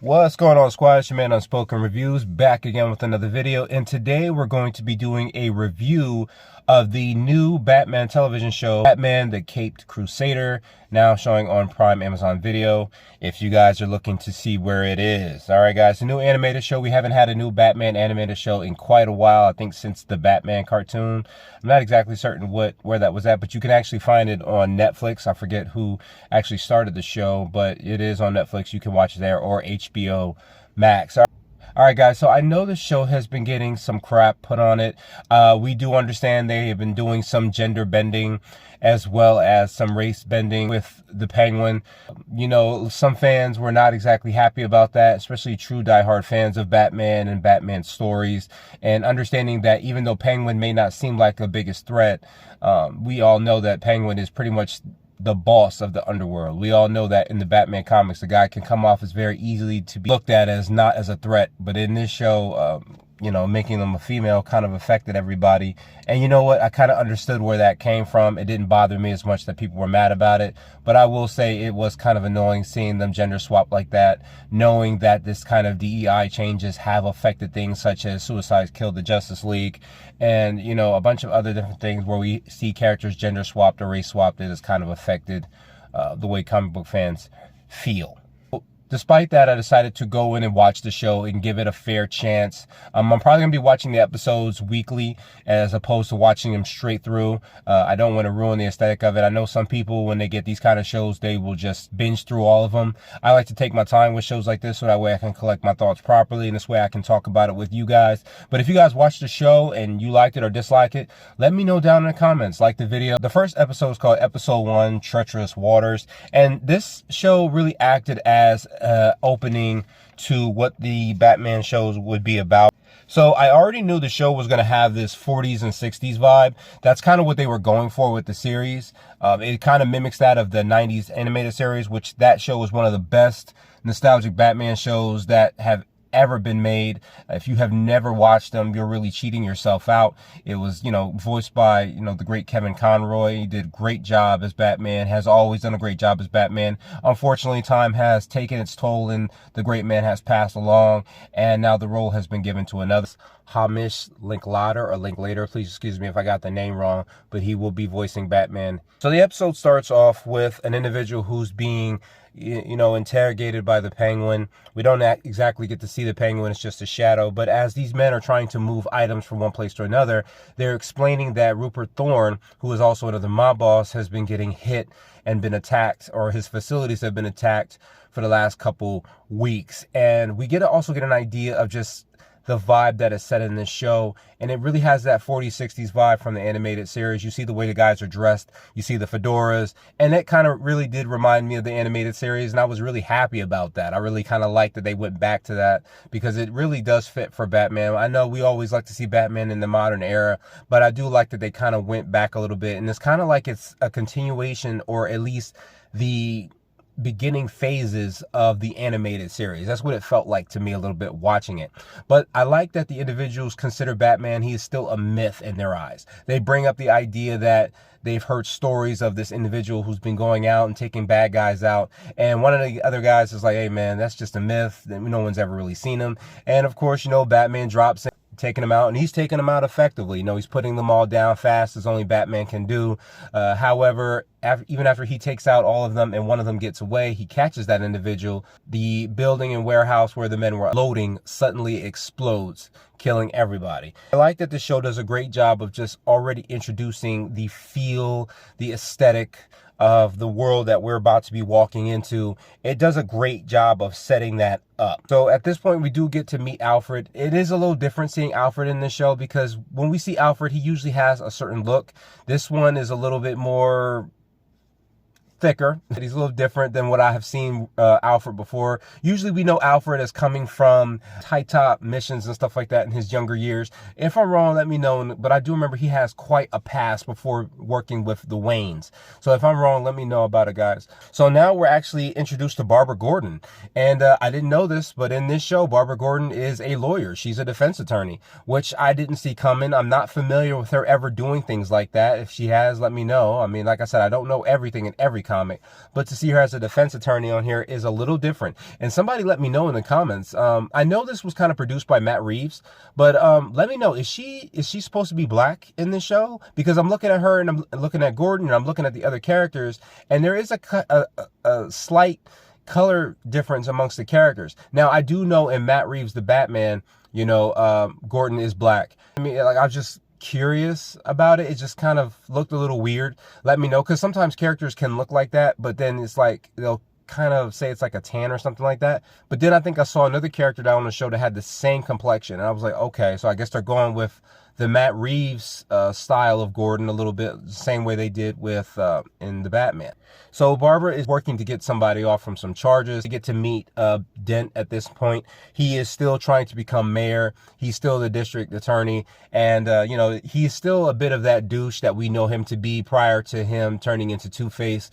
What's going on, squad? It's your man Unspoken Reviews, back again with another video, and today we're going to be doing a review of the new Batman television show, Batman the Caped Crusader, now showing on Prime Amazon Video, if you guys are looking to see where it is. Alright guys, a new animated show. We haven't had a new Batman animated show in quite a while, I think since the Batman cartoon. I'm not exactly certain where that was at, but you can actually find it on Netflix. I forget who actually started the show, but it is on Netflix. You can watch it there, or HBO Max. Alright guys, so I know the show has been getting some crap put on it. We do understand they have been doing some gender bending as well as some race bending with the Penguin. You know, some fans were not exactly happy about that, especially true diehard fans of Batman and Batman stories. And understanding that even though Penguin may not seem like the biggest threat, we all know that Penguin is pretty much the boss of the underworld. We all know that in the Batman comics, the guy can come off as very easily to be looked at as not as a threat. But in this show, you know, making them a female kind of affected everybody. And you know what? I kind of understood where that came from. It didn't bother me as much that people were mad about it. But I will say it was kind of annoying seeing them gender swap like that, knowing that this kind of DEI changes have affected things such as Suicide Killed the Justice League and, you know, a bunch of other different things where we see characters gender swapped or race swapped. It has kind of affected the way comic book fans feel. Despite that, I decided to go in and watch the show and give it a fair chance. I'm probably going to be watching the episodes weekly as opposed to watching them straight through. I don't want to ruin the aesthetic of it. I know some people, when they get these kind of shows, they will just binge through all of them. I like to take my time with shows like this so that way I can collect my thoughts properly, and this way I can talk about it with you guys. But if you guys watched the show and you liked it or disliked it, let me know down in the comments. Like the video. The first episode is called Episode 1, In Treacherous Waters, and this show really acted as opening to what the Batman shows would be about. So I already knew the show was going to have this 40s and 60s vibe. That's kind of what they were going for with the series. It kind of mimics that of the 90s animated series, which that show was one of the best nostalgic Batman shows that have ever been made. If you have never watched them, you're really cheating yourself out. It was, you know, voiced by, you know, the great Kevin Conroy. He did a great job as Batman, has always done a great job as Batman. Unfortunately, time has taken its toll and the great man has passed along, and now the role has been given to another, Hamish Linklater, or Linklater, please excuse me if I got the name wrong, but he will be voicing Batman. So the episode starts off with an individual who's being, you know, interrogated by the Penguin. We don't exactly get to see the Penguin, it's just a shadow. But as these men are trying to move items from one place to another, they're explaining that Rupert Thorne, who is also another mob boss, has been getting hit and been attacked, or his facilities have been attacked for the last couple weeks. And we also get an idea of just the vibe that is set in this show, and it really has that 40s, 60s vibe from the animated series. You see the way the guys are dressed, you see the fedoras, and it kind of really did remind me of the animated series, and I was really happy about that. I really kind of liked that they went back to that, because it really does fit for Batman. I know we always like to see Batman in the modern era, but I do like that they kind of went back a little bit, and it's kind of like it's a continuation, or at least the beginning phases of the animated series. That's what it felt like to me a little bit watching it. But I like that the individuals consider Batman, he is still a myth in their eyes. They bring up the idea that they've heard stories of this individual who's been going out and taking bad guys out, and one of the other guys is like, hey man, that's just a myth, no one's ever really seen him. And of course, you know, Batman drops in, taking them out, and he's taking them out effectively. You know, he's putting them all down fast, as only Batman can do. However, even after he takes out all of them and one of them gets away, he catches that individual. The building and warehouse where the men were loading suddenly explodes, killing everybody. I like that the show does a great job of just already introducing the feel, the aesthetic of the world that we're about to be walking into. It does a great job of setting that up. So at this point, we do get to meet Alfred. It is a little different seeing Alfred in this show, because when we see Alfred, he usually has a certain look. This one is a little bit more thicker. He's a little different than what I have seen Alfred before. Usually we know Alfred as coming from high top missions and stuff like that in his younger years. If I'm wrong, let me know, but I do remember he has quite a past before working with the Waynes. So if I'm wrong, let me know about it, guys. So now we're actually introduced to Barbara Gordon, and I didn't know this, but in this show, Barbara Gordon is a lawyer. She's a defense attorney, which I didn't see coming. I'm not familiar with her ever doing things like that. If she has, let me know. I mean, like I said, I don't know everything in every comic. But to see her as a defense attorney on here is a little different. And somebody let me know in the comments. I know this was kind of produced by Matt Reeves, but let me know, is she supposed to be black in this show? Because I'm looking at her and I'm looking at Gordon and I'm looking at the other characters, and there is a slight color difference amongst the characters. Now, I do know in Matt Reeves, the Batman, you know, Gordon is black. I mean, like, I was just curious about it. It just kind of looked a little weird. Let me know, because sometimes characters can look like that, but then it's like they'll kind of say it's like a tan or something like that. But then I think I saw another character down on the show that had the same complexion, and I was like, okay, so I guess they're going with the Matt Reeves style of Gordon a little bit, the same way they did with in the Batman. So Barbara is working to get somebody off from some charges. We get to meet Dent at this point. He is still trying to become mayor. He's still the district attorney. And, you know, he's still a bit of that douche that we know him to be prior to him turning into Two-Face.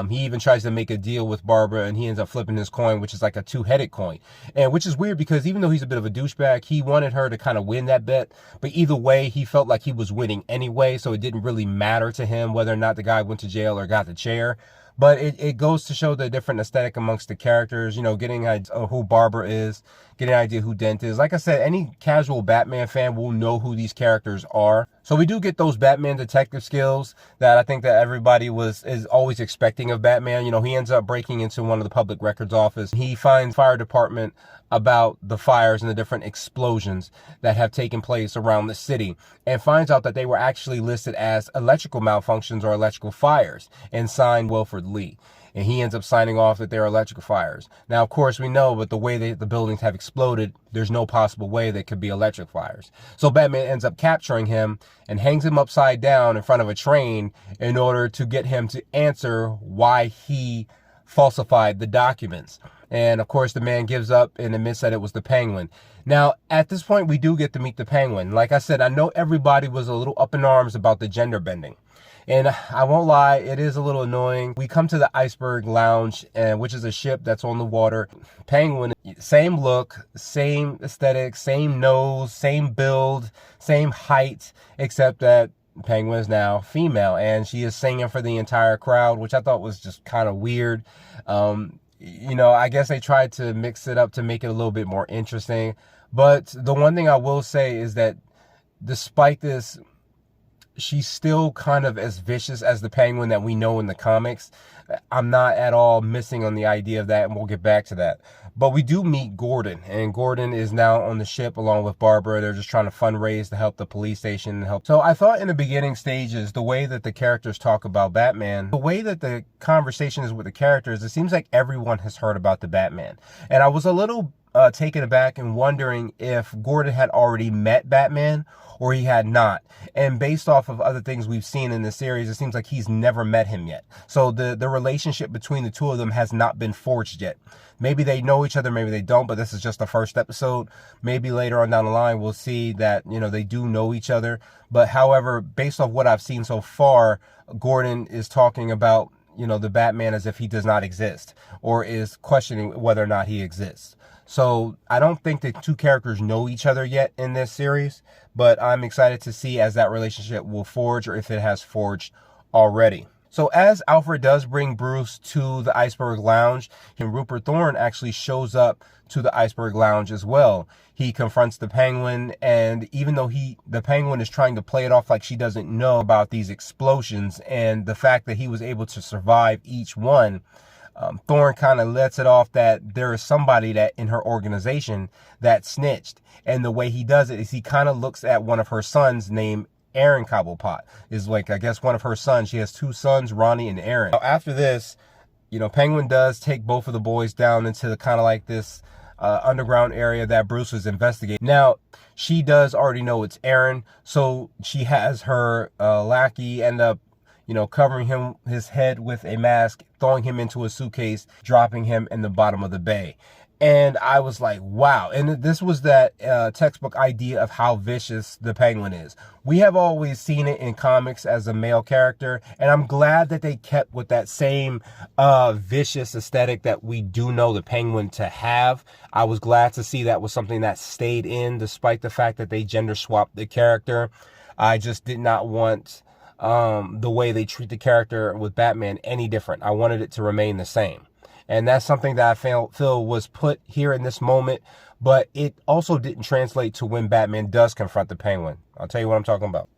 He even tries to make a deal with Barbara, and he ends up flipping his coin, which is like a two-headed coin. And which is weird, because even though he's a bit of a douchebag, he wanted her to kind of win that bet. But either way, he felt like he was winning anyway, so it didn't really matter to him whether or not the guy went to jail or got the chair. But it goes to show the different aesthetic amongst the characters, you know, getting an idea who Barbara is, getting an idea who Dent is. Like I said, any casual Batman fan will know who these characters are. So we do get those Batman detective skills that I think that everybody is always expecting of Batman. You know, he ends up breaking into one of the public records office. He finds fire department about the fires and the different explosions that have taken place around the city, and finds out that they were actually listed as electrical malfunctions or electrical fires, and signed Wilford Lee. And he ends up signing off that they're electrical fires. Now, of course, we know, but the way the buildings have exploded, there's no possible way they could be electric fires. So Batman ends up capturing him and hangs him upside down in front of a train in order to get him to answer why he falsified the documents. And of course, the man gives up and admits that it was the Penguin. Now, at this point, we do get to meet the Penguin. Like I said, I know everybody was a little up in arms about the gender bending. And I won't lie, it is a little annoying. We come to the Iceberg Lounge, which is a ship that's on the water. Penguin, same look, same aesthetic, same nose, same build, same height, except that Penguin is now female, and she is singing for the entire crowd, which I thought was just kind of weird. You know, I guess they tried to mix it up to make it a little bit more interesting. But the one thing I will say is that despite this, she's still kind of as vicious as the Penguin that we know in the comics. I'm not at all missing on the idea of that, and we'll get back to that. But we do meet Gordon, and Gordon is now on the ship along with Barbara. They're just trying to fundraise to help the police station and help. So I thought in the beginning stages, the way that the characters talk about Batman, the way that the conversation is with the characters, it seems like everyone has heard about the Batman. And I was a little taken aback and wondering if Gordon had already met Batman or he had not. And based off of other things we've seen in the series, it seems like he's never met him yet. So the relationship between the two of them has not been forged yet. Maybe they know each other, maybe they don't, but this is just the first episode. Maybe later on down the line, we'll see that, you know, they do know each other. But however, based off what I've seen so far, Gordon is talking about, you know, the Batman as if he does not exist, or is questioning whether or not he exists. So I don't think the two characters know each other yet in this series, but I'm excited to see as that relationship will forge, or if it has forged already. So as Alfred does bring Bruce to the Iceberg Lounge, and Rupert Thorne actually shows up to the Iceberg Lounge as well. He confronts the Penguin, and even though the Penguin is trying to play it off like she doesn't know about these explosions and the fact that he was able to survive each one, Thorne kind of lets it off that there is somebody that in her organization that snitched. And the way he does it is he kind of looks at one of her sons named Aaron Cobblepot. Is like, I guess, one of her sons. She has two sons, Ronnie and Aaron. Now, after this, you know, Penguin does take both of the boys down into the kind of like this underground area that Bruce was investigating. Now, she does already know it's Aaron, so she has her lackey end up, you know, covering his head with a mask, throwing him into a suitcase, dropping him in the bottom of the bay. And I was like, wow. And this was that textbook idea of how vicious the Penguin is. We have always seen it in comics as a male character, and I'm glad that they kept with that same vicious aesthetic that we do know the Penguin to have. I was glad to see that was something that stayed in, despite the fact that they gender swapped the character. I just did not want the way they treat the character with Batman any different. I wanted it to remain the same. And that's something that I feel was put here in this moment, but it also didn't translate to when Batman does confront the Penguin. I'll tell you what I'm talking about.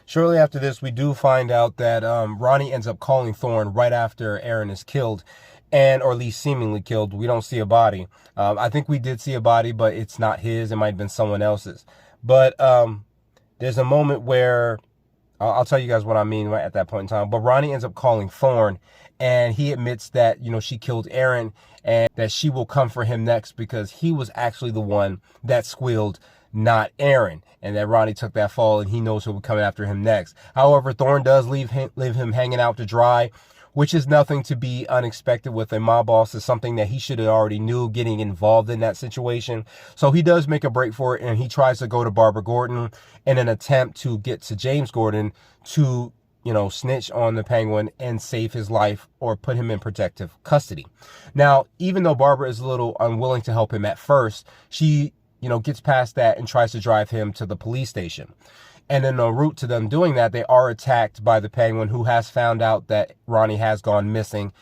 Shortly after this, we do find out that Ronnie ends up calling Thorn right after Aaron is killed, or at least seemingly killed. We don't see a body. I think we did see a body, but it's not his. It might have been someone else's. But there's a moment where, I'll tell you guys what I mean right at that point in time. But Ronnie ends up calling Thorn, and he admits that, she killed Aaron and that she will come for him next because he was actually the one that squealed, not Aaron, and that Ronnie took that fall and he knows who will come after him next. However, Thorn does leave him hanging out to dry, which is nothing to be unexpected with a mob boss. It's something that he should have already knew getting involved in that situation. So he does make a break for it, and he tries to go to Barbara Gordon in an attempt to get to James Gordon to, snitch on the Penguin and save his life or put him in protective custody. Now, even though Barbara is a little unwilling to help him at first, she gets past that and tries to drive him to the police station. And en route to them doing that, they are attacked by the Penguin, who has found out that Ronnie has gone missing.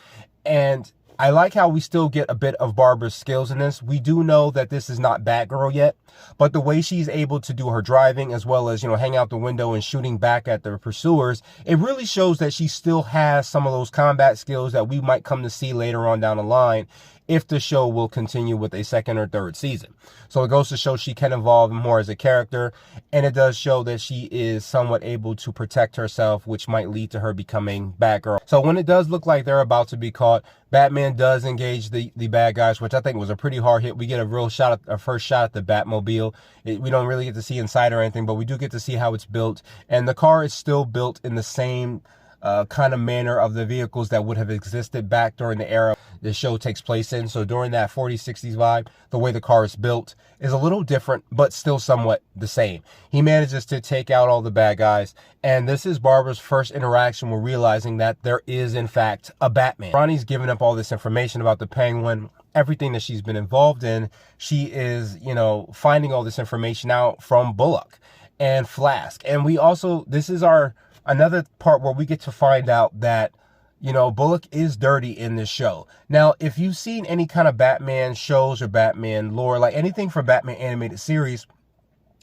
And I like how we still get a bit of Barbara's skills in this. We do know that this is not Batgirl yet, but the way she's able to do her driving, as well as, hang out the window and shooting back at the pursuers, it really shows that she still has some of those combat skills that we might come to see later on down the line if the show will continue with a second or third season. So it goes to show she can evolve more as a character, and it does show that she is somewhat able to protect herself, which might lead to her becoming Batgirl. So when it does look like they're about to be caught, Batman does engage the bad guys, which I think was a pretty hard hit. We get a first shot at the Batmobile. We don't really get to see inside or anything, but we do get to see how it's built. And the car is still built in the same kind of manner of the vehicles that would have existed back during the era the show takes place in. So during that 40s, 60s vibe, the way the car is built is a little different, but still somewhat the same. He manages to take out all the bad guys, and this is Barbara's first interaction with realizing that there is, in fact, a Batman. Ronnie's giving up all this information about the Penguin, everything that she's been involved in. She is, finding all this information out from Bullock and Flask. And we also, this is another part where we get to find out that, Bullock is dirty in this show. Now, if you've seen any kind of Batman shows or Batman lore, like anything from Batman animated series,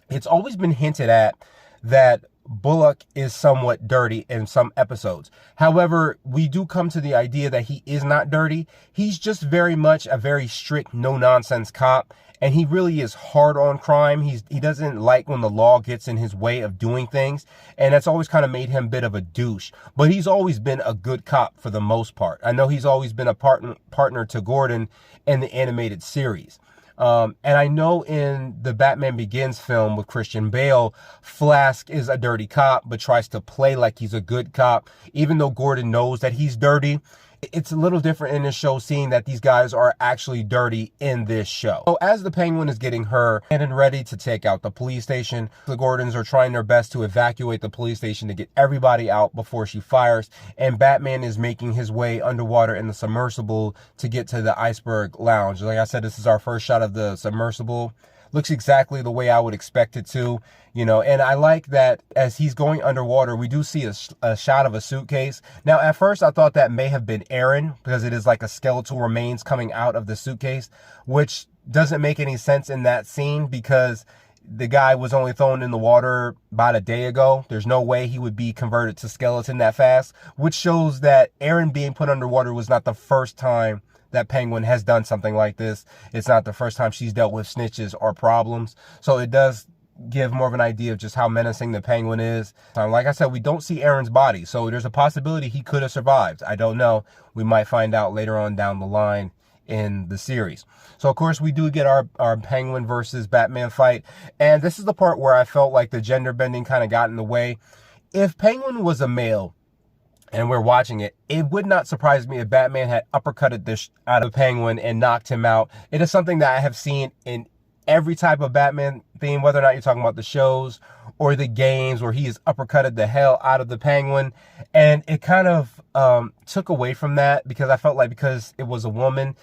it's always been hinted at that Bullock is somewhat dirty in some episodes. However, we do come to the idea that he is not dirty. He's just very much a very strict, no-nonsense cop. And he really is hard on crime. He doesn't like when the law gets in his way of doing things. And that's always kind of made him a bit of a douche. But he's always been a good cop for the most part. I know he's always been a partner to Gordon in the animated series. And I know in the Batman Begins film with Christian Bale, Flask is a dirty cop, but tries to play like he's a good cop. Even though Gordon knows that he's dirty, it's a little different in this show, seeing that these guys are actually dirty in this show. So as the Penguin is getting her and ready to take out the police station, the Gordons are trying their best to evacuate the police station to get everybody out before she fires. And Batman is making his way underwater in the submersible to get to the Iceberg Lounge. Like I said, this is our first shot of the submersible. Looks exactly the way I would expect it to, and I like that as he's going underwater, we do see a shot of a suitcase. Now, at first, I thought that may have been Aaron because it is like a skeletal remains coming out of the suitcase, which doesn't make any sense in that scene because the guy was only thrown in the water about a day ago. There's no way he would be converted to skeleton that fast, which shows that Aaron being put underwater was not the first time that Penguin has done something like this. It's not the first time she's dealt with snitches or problems. So it does give more of an idea of just how menacing the Penguin is. Like I said, we don't see Aaron's body, so there's a possibility he could have survived. I don't know. We might find out later on down the line in the series. So of course we do get our Penguin versus Batman fight, and this is the part where I felt like the gender bending kind of got in the way. If Penguin was a male and we're watching it, it would not surprise me if Batman had uppercutted this out of Penguin and knocked him out. It is something that I have seen in every type of Batman theme, whether or not you're talking about the shows or the games, where he has uppercutted the hell out of the Penguin. And it kind of took away from that because I felt like because it was a woman,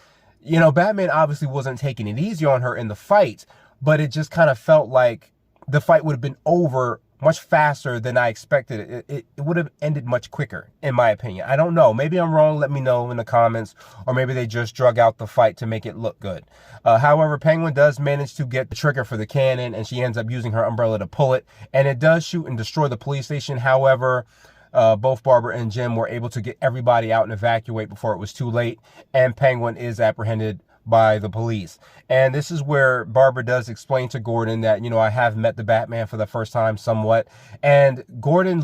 Batman obviously wasn't taking it easy on her in the fight, but it just kind of felt like the fight would have been over much faster than I expected. It would have ended much quicker, in my opinion. I don't know. Maybe I'm wrong. Let me know in the comments. Or maybe they just drug out the fight to make it look good. However, Penguin does manage to get the trigger for the cannon, and she ends up using her umbrella to pull it. And it does shoot and destroy the police station. However, both Barbara and Jim were able to get everybody out and evacuate before it was too late. And Penguin is apprehended by the police. And this is where Barbara does explain to Gordon that, you know, I have met the Batman for the first time somewhat. And Gordon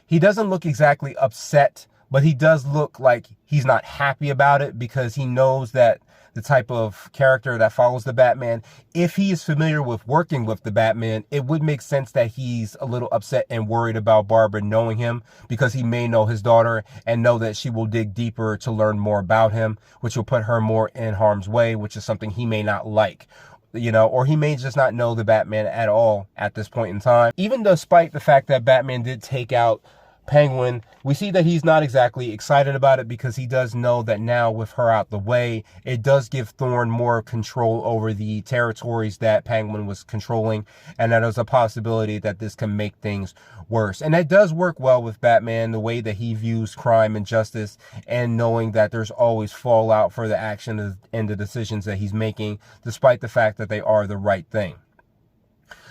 he doesn't look exactly upset, but he does look like he's not happy about it, because he knows that the type of character that follows the Batman, if he is familiar with working with the Batman, it would make sense that he's a little upset and worried about Barbara knowing him, because he may know his daughter and know that she will dig deeper to learn more about him, which will put her more in harm's way, which is something he may not like. You know, or he may just not know the Batman at all at this point in time. Even despite the fact that Batman did take out Penguin, we see that he's not exactly excited about it, because he does know that now with her out the way, it does give Thorne more control over the territories that Penguin was controlling, and that there's a possibility that this can make things worse. And that does work well with Batman, the way that he views crime and justice, and knowing that there's always fallout for the action and the decisions that he's making, despite the fact that they are the right thing.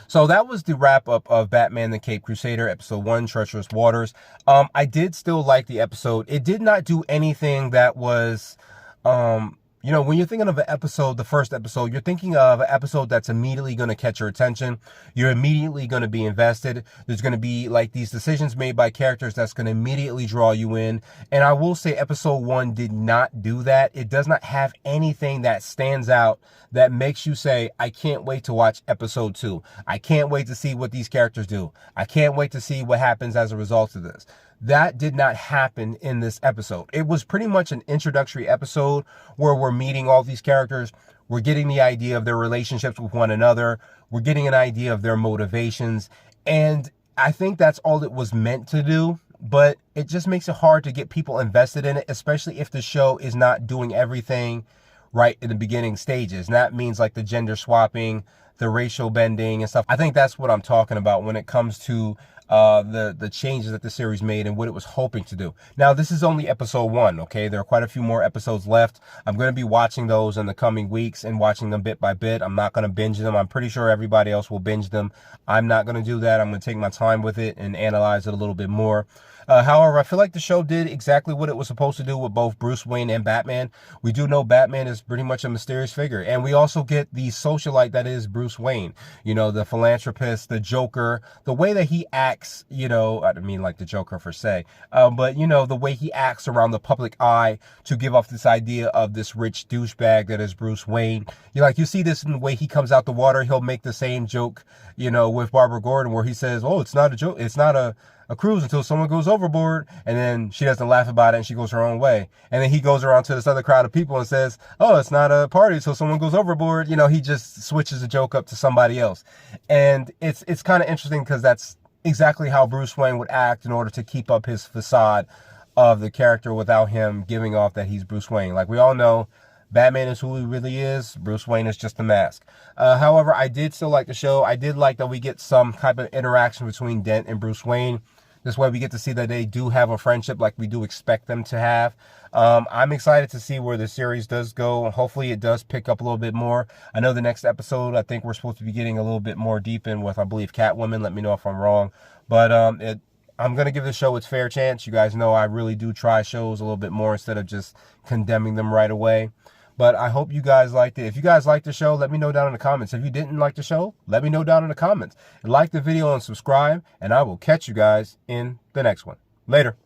So that was the wrap up of Batman the Caped Crusader, episode 1, Treacherous Waters. I did still like the episode. It did not do anything that was, you know, when you're thinking of an episode, the first episode, you're thinking of an episode that's immediately going to catch your attention. You're immediately going to be invested. There's going to be like these decisions made by characters that's going to immediately draw you in. And I will say episode 1 did not do that. It does not have anything that stands out that makes you say, I can't wait to watch episode 2. I can't wait to see what these characters do. I can't wait to see what happens as a result of this. That did not happen in this episode. It was pretty much an introductory episode where we're meeting all these characters. We're getting the idea of their relationships with one another. We're getting an idea of their motivations. And I think that's all it was meant to do. But it just makes it hard to get people invested in it, especially if the show is not doing everything right in the beginning stages. And that means like the gender swapping, the racial bending and stuff. I think that's what I'm talking about when it comes to the changes that the series made and what it was hoping to do. Now, this is only episode 1, okay? There are quite a few more episodes left. I'm going to be watching those in the coming weeks and watching them bit by bit. I'm not going to binge them. I'm pretty sure everybody else will binge them. I'm not going to do that. I'm going to take my time with it and analyze it a little bit more. However, I feel like the show did exactly what it was supposed to do with both Bruce Wayne and Batman. We do know Batman is pretty much a mysterious figure. And we also get the socialite that is Bruce Wayne. You know, the philanthropist, the Joker, the way that he acts, you know, I don't mean like the Joker per se, but, you know, the way he acts around the public eye to give off this idea of this rich douchebag that is Bruce Wayne. You see this in the way he comes out the water. He'll make the same joke, you know, with Barbara Gordon, where he says, oh, it's not a joke. It's not a cruise until someone goes overboard, and then she doesn't laugh about it and she goes her own way. And then he goes around to this other crowd of people and says, oh, it's not a party until someone goes overboard. You know, he just switches the joke up to somebody else. And it's kind of interesting, because that's exactly how Bruce Wayne would act in order to keep up his facade of the character without him giving off that he's Bruce Wayne. Like we all know, Batman is who he really is. Bruce Wayne is just a mask. However, I did still like the show. I did like that we get some type of interaction between Dent and Bruce Wayne. This way we get to see that they do have a friendship like we do expect them to have. I'm excited to see where the series does go. Hopefully it does pick up a little bit more. I know the next episode, I think we're supposed to be getting a little bit more deep in with, I believe, Catwoman. Let me know if I'm wrong. But I'm going to give the show its fair chance. You guys know I really do try shows a little bit more instead of just condemning them right away. But I hope you guys liked it. If you guys liked the show, let me know down in the comments. If you didn't like the show, let me know down in the comments. And like the video and subscribe, and I will catch you guys in the next one. Later.